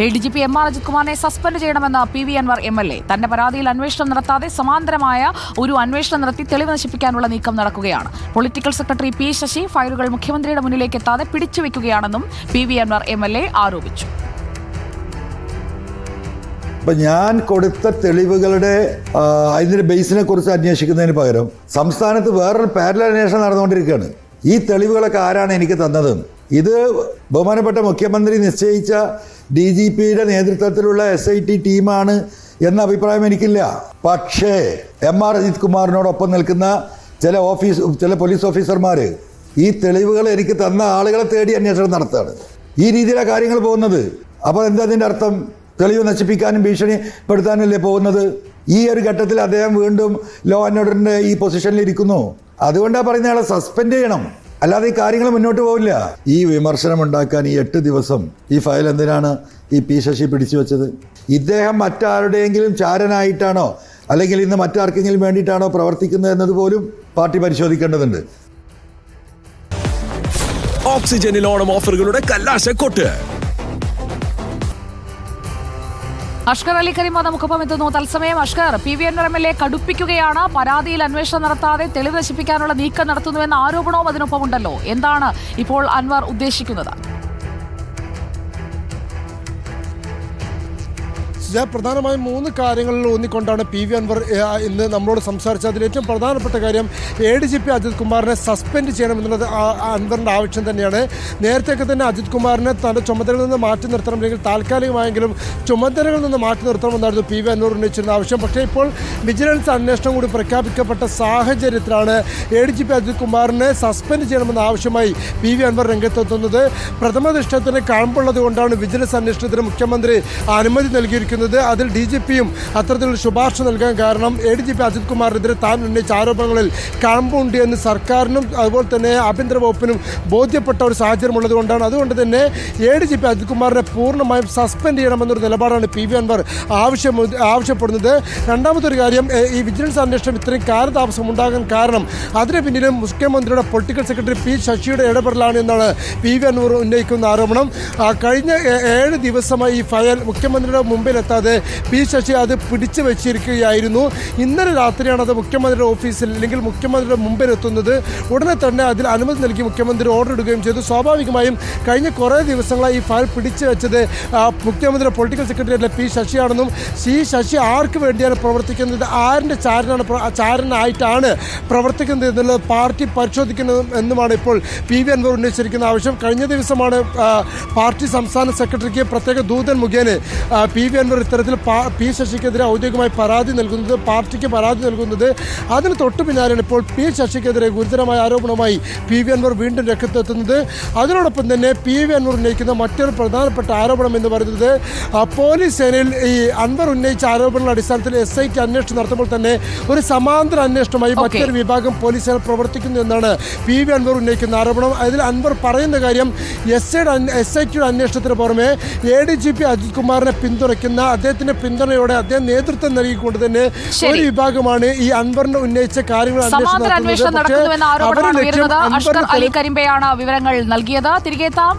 ADGP MR Ajith കുമാറിനെ suspend ചെയ്യണമെന്ന് PV Anwar MLA. തന്റെ പരാതിയിൽ അന്വേഷണം നടത്താതെ സമാന്തരമായ ഒരു അന്വേഷണം നടത്തി തെളിവ് നശിപ്പിക്കാനുള്ള നീക്കം നടക്കുകയാണ്. പൊളിറ്റിക്കൽ സെക്രട്ടറി P ശശി ഫയലുകൾ മുഖ്യമന്ത്രിയുടെ മുന്നിലേക്ക് എത്താതെ പിടിച്ചുവെക്കുകയാണെന്നും PV അൻവർ MLA ആരോപിച്ചു. അപ്പം ഞാൻ കൊടുത്ത തെളിവുകളുടെ അതിൻ്റെ ബേസിനെ കുറിച്ച് അന്വേഷിക്കുന്നതിന് പകരം സംസ്ഥാനത്ത് വേറൊരു പാരലൽ അന്വേഷണം നടന്നുകൊണ്ടിരിക്കുകയാണ്. ഈ തെളിവുകളൊക്കെ ആരാണ് എനിക്ക് തന്നത്? ഇത് ബഹുമാനപ്പെട്ട മുഖ്യമന്ത്രി നിശ്ചയിച്ച DGPയുടെ നേതൃത്വത്തിലുള്ള SIT ടീമാണ് എന്ന അഭിപ്രായം എനിക്കില്ല. പക്ഷേ MR അജിത് കുമാറിനോടൊപ്പം നിൽക്കുന്ന ചില പോലീസ് ഓഫീസർമാർ ഈ തെളിവുകൾ എനിക്ക് തന്ന ആളുകളെ തേടി അന്വേഷണം നടത്തുകയാണ്. ഈ രീതിയിലാണ് കാര്യങ്ങൾ പോകുന്നത്. അപ്പോൾ എന്താ അതിൻ്റെ അർത്ഥം? തെളിവ് നശിപ്പിക്കാനും ഭീഷണിപ്പെടുത്താനല്ലേ പോകുന്നത്? ഈ ഒരു ഘട്ടത്തിൽ അദ്ദേഹം വീണ്ടും ലോ ആൻഡ് ഓർഡറിന്റെ ഈ പൊസിഷനിൽ ഇരിക്കുന്നു. അതുകൊണ്ടാണ് പറയുന്ന ആളെ സസ്പെൻഡ് ചെയ്യണം, അല്ലാതെ ഈ കാര്യങ്ങൾ മുന്നോട്ട് പോവില്ല. ഈ വിമർശനം ഉണ്ടാക്കാൻ ഈ 8 ദിവസം ഈ ഫയൽ എന്തിനാണ് ഈ P ശശി പിടിച്ചു വെച്ചത്? ഇദ്ദേഹം മറ്റാരുടെയെങ്കിലും ചാരനായിട്ടാണോ അല്ലെങ്കിൽ ഇന്ന് മറ്റാർക്കെങ്കിലും വേണ്ടിയിട്ടാണോ പ്രവർത്തിക്കുന്നത് എന്നത് പോലും പാർട്ടി പരിശോധിക്കേണ്ടതുണ്ട്. ഓക്സിജനിൽ ഓണം ഓഫറുകളുടെ കല്ലാശക്കൊട്ട്. അഷ്കർ അലി കരീം നമുക്കൊപ്പം എത്തുന്നു. തത്സമയം അഷ്കർ, PV അൻവർ MLA കടുപ്പിക്കുകയാണ്. പരാതിയിൽ അന്വേഷണം നടത്താതെ തെളിവ് നശിപ്പിക്കാനുള്ള നീക്കം നടത്തുന്നുവെന്ന ആരോപണവും അതിനൊപ്പമുണ്ടല്ലോ. എന്താണ് ഇപ്പോൾ അൻവർ ഉദ്ദേശിക്കുന്നത്? പ്രധാനമായും 3 കാര്യങ്ങളിൽ ഊന്നിക്കൊണ്ടാണ് PV അൻവർ ഇന്ന് നമ്മളോട് സംസാരിച്ചത്. അതിൽ ഏറ്റവും പ്രധാനപ്പെട്ട കാര്യം ADGP അജിത് കുമാറിനെ സസ്പെൻഡ് ചെയ്യണമെന്നുള്ളത് അൻവറിൻ്റെ ആവശ്യം തന്നെയാണ്. നേരത്തെയൊക്കെ തന്നെ അജിത് കുമാറിനെ തൻ്റെ ചുമതലയിൽ നിന്ന് മാറ്റി നിർത്തണം, അല്ലെങ്കിൽ താൽക്കാലികമായെങ്കിലും ചുമതലകളിൽ നിന്ന് മാറ്റി നിർത്തണമെന്നായിരുന്നു PV അൻവർ ഉന്നയിച്ചിരുന്ന ആവശ്യം. പക്ഷേ ഇപ്പോൾ വിജിലൻസ് അന്വേഷണം കൂടി പ്രഖ്യാപിക്കപ്പെട്ട സാഹചര്യത്തിലാണ് ADGP അജിത് കുമാറിനെ സസ്പെൻഡ് ചെയ്യണമെന്ന ആവശ്യമായി PV അൻവർ രംഗത്തെത്തുന്നത്. പ്രഥമ ദൃഷ്ടത്തിന് കഴമ്പുള്ളത് കൊണ്ടാണ് വിജിലൻസ് അന്വേഷണത്തിന് മുഖ്യമന്ത്രി അനുമതി നൽകിയിരിക്കുന്നത്. അതിൽ DGPയും അത്തരത്തിലുള്ള ശുപാർശ നൽകാൻ കാരണം ADGP അജിത് കുമാറിനെതിരെ താൻ ഉന്നയിച്ച ആരോപണങ്ങളിൽ കഴമ്പുണ്ട് എന്ന് സർക്കാരിനും അതുപോലെ തന്നെ ആഭ്യന്തര വകുപ്പിനും ബോധ്യപ്പെട്ട ഒരു സാഹചര്യം ഉള്ളതുകൊണ്ടാണ്. അതുകൊണ്ട് തന്നെ ADGP അജിത് കുമാറിനെ പൂർണ്ണമായും സസ്പെൻഡ് ചെയ്യണമെന്നൊരു നിലപാടാണ് PV അൻവർ ആവശ്യപ്പെടുന്നത്. രണ്ടാമതൊരു കാര്യം, ഈ വിജിലൻസ് അന്വേഷണം ഇത്രയും കാലതാമസം ഉണ്ടാകാൻ കാരണം അതിന് പിന്നിലും മുഖ്യമന്ത്രിയുടെ പൊളിറ്റിക്കൽ സെക്രട്ടറി P ശശിയുടെ ഇടപെടലാണ് എന്നാണ് PV അൻവർ ഉന്നയിക്കുന്ന ആരോപണം. കഴിഞ്ഞ 7 ദിവസമായി ഈ ഫയൽ മുഖ്യമന്ത്രിയുടെ മുമ്പിൽ P ശശി അത് പിടിച്ചു വെച്ചിരിക്കുകയായിരുന്നു. ഇന്നലെ രാത്രിയാണ് അത് മുഖ്യമന്ത്രിയുടെ ഓഫീസിൽ അല്ലെങ്കിൽ മുഖ്യമന്ത്രിയുടെ മുമ്പിൽ എത്തുന്നത്. ഉടനെ തന്നെ അതിൽ അനുമതി നൽകി മുഖ്യമന്ത്രി ഓർഡർ ഇടുകയും ചെയ്തു. സ്വാഭാവികമായും കഴിഞ്ഞ കുറേ ദിവസങ്ങളായി ഈ ഫയൽ പിടിച്ചു വെച്ചത് മുഖ്യമന്ത്രിയുടെ പൊളിറ്റിക്കൽ സെക്രട്ടറി P ശശിയാണെന്നും ശശി ആർക്ക് വേണ്ടിയാണ് പ്രവർത്തിക്കുന്നത്, ആരിൻ്റെ ചാരനായിട്ടാണ് പ്രവർത്തിക്കുന്നത് എന്നുള്ളത് പാർട്ടി പരിശോധിക്കുന്നത് എന്നുമാണ് ഇപ്പോൾ PV അൻവർ ഉന്നയിച്ചിരിക്കുന്ന ആവശ്യം. കഴിഞ്ഞ ദിവസമാണ് പാർട്ടി സംസ്ഥാന സെക്രട്ടറിക്ക് പ്രത്യേക ദൂതൻ മുഖേന PV അൻവർ ഇത്തരത്തിൽ P ശശിക്കെതിരെ ഔദ്യോഗികമായി പാർട്ടിക്ക് പരാതി നൽകുന്നത്. അതിന് തൊട്ടു പിന്നാലെയാണ് ഇപ്പോൾ P ശശിക്കെതിരെ ഗുരുതരമായ ആരോപണവുമായി PV അൻവർ വീണ്ടും രംഗത്തെത്തുന്നത്. അതിനോടൊപ്പം തന്നെ PV അൻവർ ഉന്നയിക്കുന്ന മറ്റൊരു പ്രധാനപ്പെട്ട ആരോപണം എന്ന് പറയുന്നത് പോലീസ് സേനയിൽ ഈ അൻവർ ഉന്നയിച്ച ആരോപണങ്ങളുടെ അടിസ്ഥാനത്തിൽ SIT അന്വേഷണം നടത്തുമ്പോൾ തന്നെ ഒരു സമാന്തര അന്വേഷണമായി മറ്റൊരു വിഭാഗം പോലീസ് സേന പ്രവർത്തിക്കുന്നു എന്നാണ് PV അൻവർ ഉന്നയിക്കുന്ന ആരോപണം. അതിൽ അൻവർ പറയുന്ന കാര്യം SITയുടെ അന്വേഷണത്തിന് പുറമെ ADGP അജിത് കുമാറിനെ പിന്തുണയ്ക്കുന്ന അദ്ദേഹത്തിന്റെ പിന്തുണയോടെ അദ്ദേഹം നേതൃത്വം നൽകിക്കൊണ്ട് തന്നെ ഒരു വിഭാഗമാണ് ഈ അൻവറിന് ഉന്നയിച്ച കാര്യങ്ങൾ അന്വേഷണം നടത്തുന്നുവെന്ന ആരോപണമാണ് ഉയരുന്നത്. അഷ്കർ അലി കരിമ്പയാണ് വിവരങ്ങൾ നൽകിയത്. തിരികെ എത്താം.